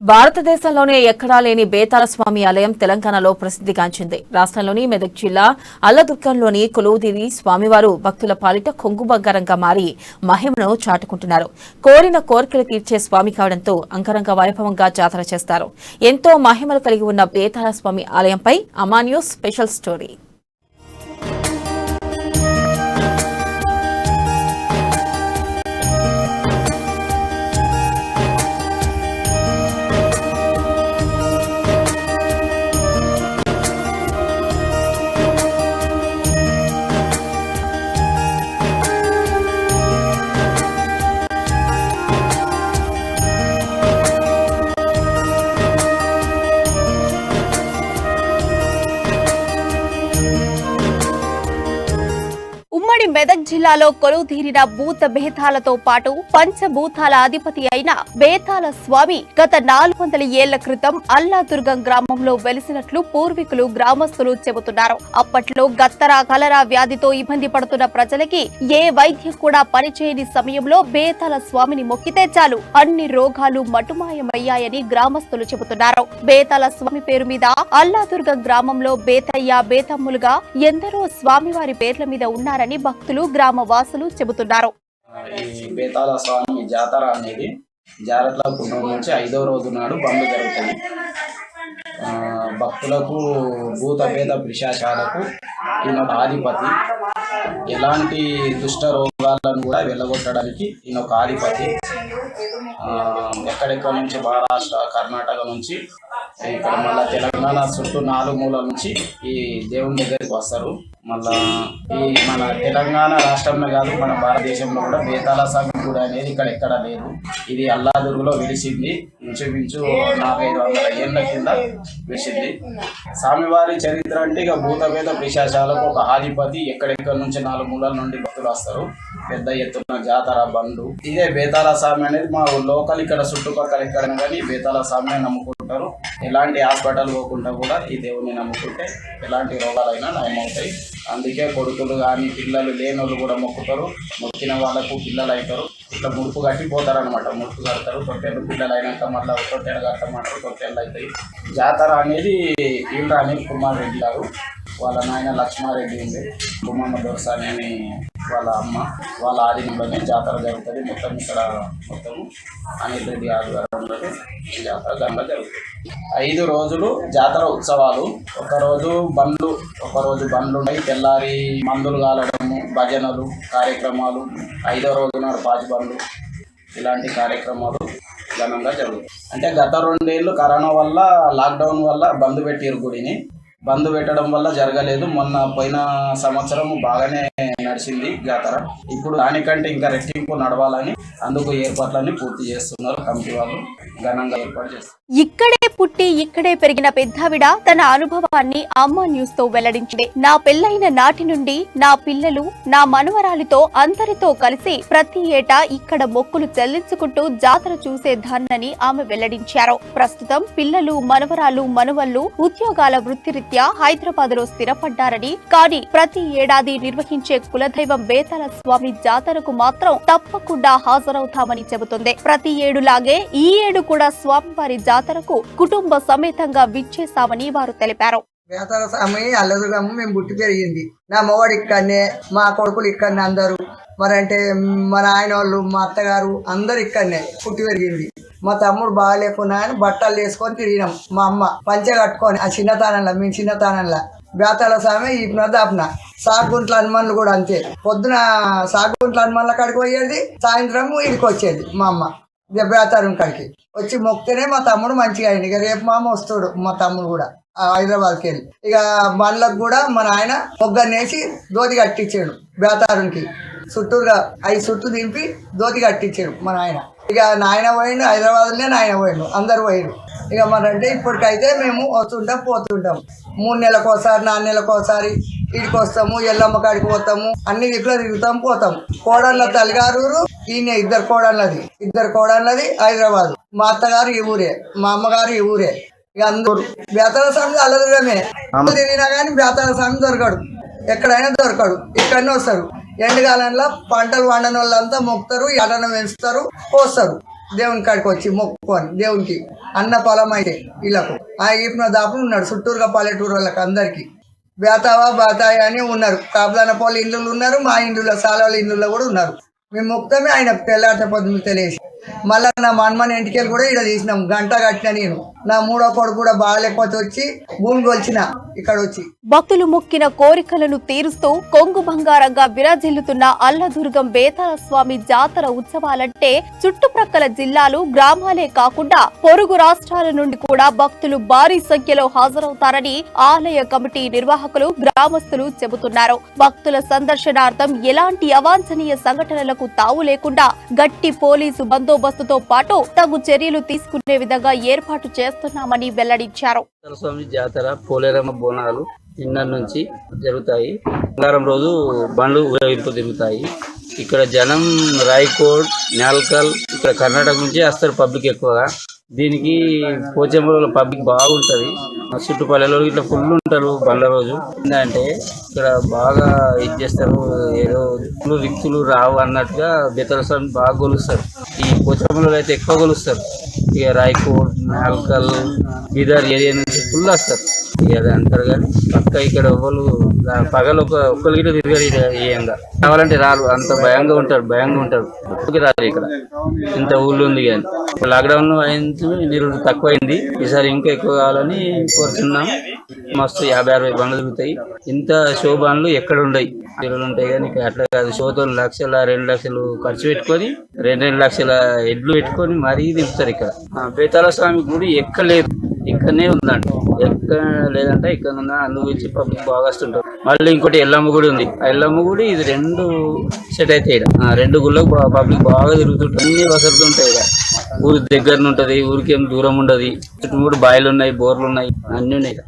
భారతదేశంలోనే ఎక్కడా లేని బేతాళ స్వామి ఆలయం తెలంగాణలో ప్రసిద్ధిగాంచింది. రాష్ట్రంలోని మెదక్ జిల్లా అల్లదుర్గంలోని కొలువుదీరి స్వామివారు భక్తుల పాలిట కొంగు బంగారంగా మారి మహిమను చాటుకుంటున్నారు. కోరిన కోరికలు తీర్చే స్వామి కావడంతో అంగరంగ వైభవంగా జాతర చేస్తారు. ఎంతో మహిమలు కలిగి ఉన్న బేతాళ స్వామి ఆలయంపై అమా న్యూస్ స్పెషల్ స్టోరీ. ఉమ్మడి మెదక్ జిల్లాలో కొలువుదీరిన భూత బేతాలతో పాటు పంచభూతాల అధిపతి అయిన బేతాళ స్వామి గత 400 ఏళ్ల క్రితం అల్లాదుర్గం గ్రామంలో వెలిసినట్లు పూర్వీకులు గ్రామస్తులు చెబుతున్నారు. అప్పట్లో గత్తర కలరా వ్యాధితో ఇబ్బంది పడుతున్న ప్రజలకి ఏ వైద్యం కూడా పనిచేయని సమయంలో బేతాళ స్వామిని మొక్కితే చాలు అన్ని రోగాలు మటుమాయమయ్యాయని గ్రామస్తులు చెబుతున్నారు. బేతాళ స్వామి పేరు మీద అల్లాదుర్గం గ్రామంలో బేతయ్య బేతమ్ములుగా ఎందరో స్వామివారి పేర్ల మీద ఉన్నారని భక్తులు గ్రామ వాసులు చెబుతున్నారు. ఈ బేతాళ స్వామి జాతర అనేది జాగ్రత్త పుణ్యం నుంచి 5వ రోజు నాడు బంద్ జరుగుతుంది. భక్తులకు భూత భేద పిశాచాలకు ఈయన ఆధిపతి. ఎలాంటి దుష్ట రోగాలను కూడా వెళ్ళగొట్టడానికి ఈయన ఒక ఆధిపతి. ఎక్కడెక్కడ నుంచి మహారాష్ట్ర, కర్ణాటక నుంచి ఇక్కడ మళ్ళీ తెలంగాణ చుట్టూ 4 మూలల నుంచి ఈ దేవుని దగ్గరికి వస్తారు. మళ్ళా ఈ మన తెలంగాణ రాష్ట్రంలో కాదు, మన భారతదేశంలో కూడా బేతాళ స్వామి గుడి అనేది ఇక్కడ ఎక్కడ లేదు. ఇది అల్లాదుర్గలో వెలిసింది. ఇంచుమించు 400-500 ఏళ్ల కింద వెలిసింది. స్వామివారి చరిత్ర అంటే ఇక భూత భేద పిశాచాలకు ఒక ఆధిపతి. ఎక్కడెక్కడ నుంచి 4 మూలల నుండి భక్తులు వస్తారు. పెద్ద ఎత్తున జాతర బండ్లు. ఇదే బేతాళ స్వామి అనేది మా లోకల్ ఇక్కడ చుట్టుపక్కల ఎక్కడైనా కానీ బేతాళ స్వామిని నమ్ముకుంటారు. ఎలాంటి హాస్పిటల్ పోకుండా కూడా ఈ దేవుని నమ్ముకుంటే ఎలాంటి రోగాలైనా నయమవుతాయి. అందుకే కొడుకులు కానీ పిల్లలు లేని వాళ్ళు కూడా మొక్కుతారు. మొక్కిన వాళ్ళకు పిల్లలు అవుతారు. ఇట్లా ముడుపు కట్టి పోతారు అనమాట. ముడుపు కడతారు. తొట్టెలు పిల్లలు అయినాక మళ్ళీ తొట్టెలు కట్టమంటారు. తొట్టెలు అవుతాయి. జాతర అనేది ఈళ్ళ అనిల్ కుమార్ రెడ్డి గారు, వాళ్ళ నాయన లక్ష్మారెడ్డి ఉంది, కుమ్మమ్మ దొరసాని అని వాళ్ళ అమ్మ, వాళ్ళ ఆధీనంలోనే జాతర జరుగుతుంది. మొత్తం ఇక్కడ అనిల్ రెడ్డి ఆధ్వర్యంలోనే జాతర ఘనంగా జరుగుతుంది. 5 రోజులు జాతర ఉత్సవాలు. ఒకరోజు బండ్లు ఉన్నాయి. తెల్లారి మందులు కాలడము, భజనలు, కార్యక్రమాలు. 5వ రోజు నాడు పాచి బండ్లు. ఇలాంటి కార్యక్రమాలు ఘనంగా జరుగుతాయి. అంటే గత 2 ఏళ్ళు కరోనా వల్ల, లాక్డౌన్ వల్ల బంద్ పెట్టిరు. గుడిని బంద్ పెట్టడం వల్ల జరగలేదు. మొన్న పోయిన సంవత్సరం బాగానే నడిచింది జాతర. ఇప్పుడు దానికంటే ఇంకా రెట్టింపు నడవాలని అందుకు ఏర్పాట్లన్నీ పూర్తి చేస్తున్నారు. కమిటీ వాళ్ళు ఘనంగా ఏర్పాటు చేస్తారు. ఇక్కడే పుట్టి ఇక్కడే పెరిగిన పెద్దావిడ తన అనుభవాన్ని అమ్మా న్యూస్ తో వెల్లడించింది. నా పెళ్లైన నాటి నుండి నా పిల్లలు, నా మనవరాలితో అందరితో కలిసి ప్రతి ఏటా ఇక్కడ మొక్కులు చెల్లించుకుంటూ జాతర చూసేదాన్నని ఆమె వెల్లడించారు. ప్రస్తుతం పిల్లలు, మనవరాలు, మనవళ్లు ఉద్యోగాల వృత్తిరీత్యా హైదరాబాద్ లో స్థిరపడ్డారని, కానీ ప్రతి ఏడాది నిర్వహించే కులదైవం బేతాళ స్వామి జాతరకు మాత్రం తప్పకుండా హాజరవుతామని చెబుతుంది. ప్రతి ఏడులాగే ఈ ఏడు కూడా స్వామివారి జాతరకు కుటుంబ సమేతంగా విచ్చేశామని వారు తెలిపారు. బేతాళ స్వామి అల్లదుర్గమ్మ మేము పుట్టి పెరిగింది. నా మొవాడు ఇక్కడనే, మా కొడుకులు ఇక్కడనే అందరూ. మరంటే మా నాయన వాళ్ళు, మా అత్తగారు అందరు ఇక్కడనే పుట్టి పెరిగింది. మా తమ్ముడు బాగాలేకున్నా అని బట్టలు వేసుకొని తిరిగినాం. మా అమ్మ పంచె కట్టుకొని ఆ చిన్నతనంలో, మేము చిన్నతనంలో బేతాళ స్వామి ఇప్పిన దాపిన. సాగుంట్ల హనుమాన్లు కూడా అంతే. పొద్దున సాగుంట్ల హనుమాన్ల కాడికి పోయేది, సాయంత్రం ఇంటికి వచ్చేది మా అమ్మ బేతాళం కాడికి వచ్చి మొక్కితేనే మా తమ్ముడు మంచిగా అయింది. ఇక రేపు మా అమ్మ వస్తాడు మా తమ్ముడు కూడా హైదరాబాద్కి వెళ్ళి. ఇక బండ్లకు కూడా మా నాయన మొగ్గనేసి దోతి కట్టించాడు. బేతాళంకి చుట్టూరుగా 5 చుట్టూ దింపి దోతి కట్టించాడు మా నాయన. ఇక నాయన పోయిండు, హైదరాబాద్లోనే నాయన పోయిండు, అందరు పోయిండు. ఇక మరంటే ఇప్పటికైతే మేము వస్తుంటాం పోతుంటాం. 3 నెలలకోసారి 4 నెలలకోసారి ఇడికి వస్తాము. ఎల్లమ్మ కాడికి పోతాము. అన్ని దిక్కులో తిరుగుతాం, పోతాం. కోడళ్ళ తల్లిగారూరు ఈయన, 2 కోడళ్ళది హైదరాబాద్. మా అత్తగారు ఈ ఊరే, మా అమ్మగారు ఈ ఊరే. ఇక అందరూ బేతాళ స్వామి అల్లదుర్గమే. తిరిగినా కానీ బేతాళ స్వామి దొరకడు, ఎక్కడైనా దొరకడు. ఇక్కడనే వస్తారు. ఎండకాలంలో పంటలు వండని వాళ్ళంతా మొక్కుతారు, ఎండను పెంచుతారు, పోస్తారు. దేవుని కాడికి వచ్చి మొక్కుకొని దేవునికి అన్న పొలం అయితే వీళ్ళకు ఆ ఈపిన దాపులు ఉన్నాడు చుట్టూరుగా పల్లెటూరు వాళ్ళకి అందరికి బేతావా బాతాయి అని ఉన్నారు కాపుదాన పోల ఇల్లు ఉన్నారు మా ఇండ్లలో సాలవాళ్ళ ఇల్లులో కూడా ఉన్నారు మేము మొక్కుతామే ఆయన తెల్లారితే పొద్దున్న తెలియసి మళ్ళీ నా మన్మని ఇంటికెళ్ళి కూడా ఇక్కడ తీసినాం గంట కట్టిన నేను నా మూడో కొడుకు కూడా బాగాలేకపోతే వచ్చి భూమి కొలిచిన ఇక్కడ వచ్చి భక్తులు మొక్కిన కోరికలను తీరుస్తూ కొంగు బంగారంగా విరాజిల్లుతున్న అల్లదుర్గం బేతాళ స్వామి జాతర ఉత్సవాలంటే చుట్టుప్రక్కల జిల్లాలు గ్రామాలే కాకుండా పొరుగు రాష్ట్రాల నుండి కూడా భక్తులు భారీ సంఖ్యలో హాజరవుతారని ఆలయ కమిటీ నిర్వాహకులు గ్రామస్తులు చెబుతున్నారు భక్తుల సందర్శనార్థం ఎలాంటి అవాంఛనీయ సంఘటనలకు తావు లేకుండా గట్టి పోలీసు బందోబస్తుతో పాటు తగు చర్యలు తీసుకునే విధంగా ఏర్పాటు చేస్తున్నామని వెల్లడించారు. స్వామి జాతర పోలేరమ్మ బోనాలు నిన్న నుంచి జరుగుతాయి. మంగళవారం రోజు బండ్లు ఊరేగింపు తిరుగుతాయి. ఇక్కడ జనం రాయకోట్ నాల్కల్ ఇక్కడ కర్ణాటక నుంచి వస్తారు పబ్లిక్ ఎక్కువగా. దీనికి పోచంపల్లిలో పబ్లిక్ బాగుంటది. చుట్టుపల్లెలో ఇట్లా ఫుల్ ఉంటారు బండ్ల రోజు. ఏంటంటే ఇక్కడ బాగా ఇది చేస్తారు, ఏదో వ్యక్తులు రావు అన్నట్టుగా బేతాళ స్వామి బాగా కొలుస్తారు. ఈ పోచంపల్లిలో అయితే ఎక్కువ కొలుస్తారు. ఇక రాయకోట్ నాల్కల్ బీదర్ ఏరియా నుంచి ఫుల్ వస్తారు. ఇక అంటారు కానీ పక్క ఇక్కడ ఎవరు పగలు ఒక్కరికి తిరగరు. ఏంగా కావాలంటే రారు, అంత భయంగా ఉంటారు. రారు ఇక్కడ ఇంత ఊళ్ళో ఉంది కానీ లాక్డౌన్ అయింది, నీరు తక్కువైంది. ఈసారి ఇంకా ఎక్కువ కావాలని కోరుతున్నాం. మస్తు 50-60 బండ్లు తిరుగుతాయి. ఇంత షో బండ్లు ఎక్కడ ఉండయి, తిరుగులు ఉంటాయి కానీ అట్లా కాదు. షోతో 1 లక్ష 2 లక్షలు ఖర్చు పెట్టుకొని 2 లక్షల ఎడ్లు పెట్టుకొని మరీ తిప్పుతారు. ఇక్కడ బేతాళ స్వామి గుడి ఎక్కలేదు, ఇక్కడనే ఉందండి. ఎక్కడ లేదంటే ఇక్కడ ఉన్న అనుభవించి పబ్లిక్ బాగా వస్తుంటారు. మళ్ళీ ఇంకోటి ఎల్లమ్మ గుడి ఉంది. ఆ ఎల్లమ్మ గుడి ఇది 2 సెట్ అయితే ఇక్కడ 2 గుళ్ళకు పబ్లిక్ బాగా తిరుగుతుంటారు. అన్ని వసతులు ఉంటాయి. ఇక్కడ ఊరి దగ్గర ఉంటది, ఊరికేం దూరం ఉండదు. చుట్టూ బాయిలు ఉన్నాయి, బోర్లు ఉన్నాయి, అన్ని ఉన్నాయి.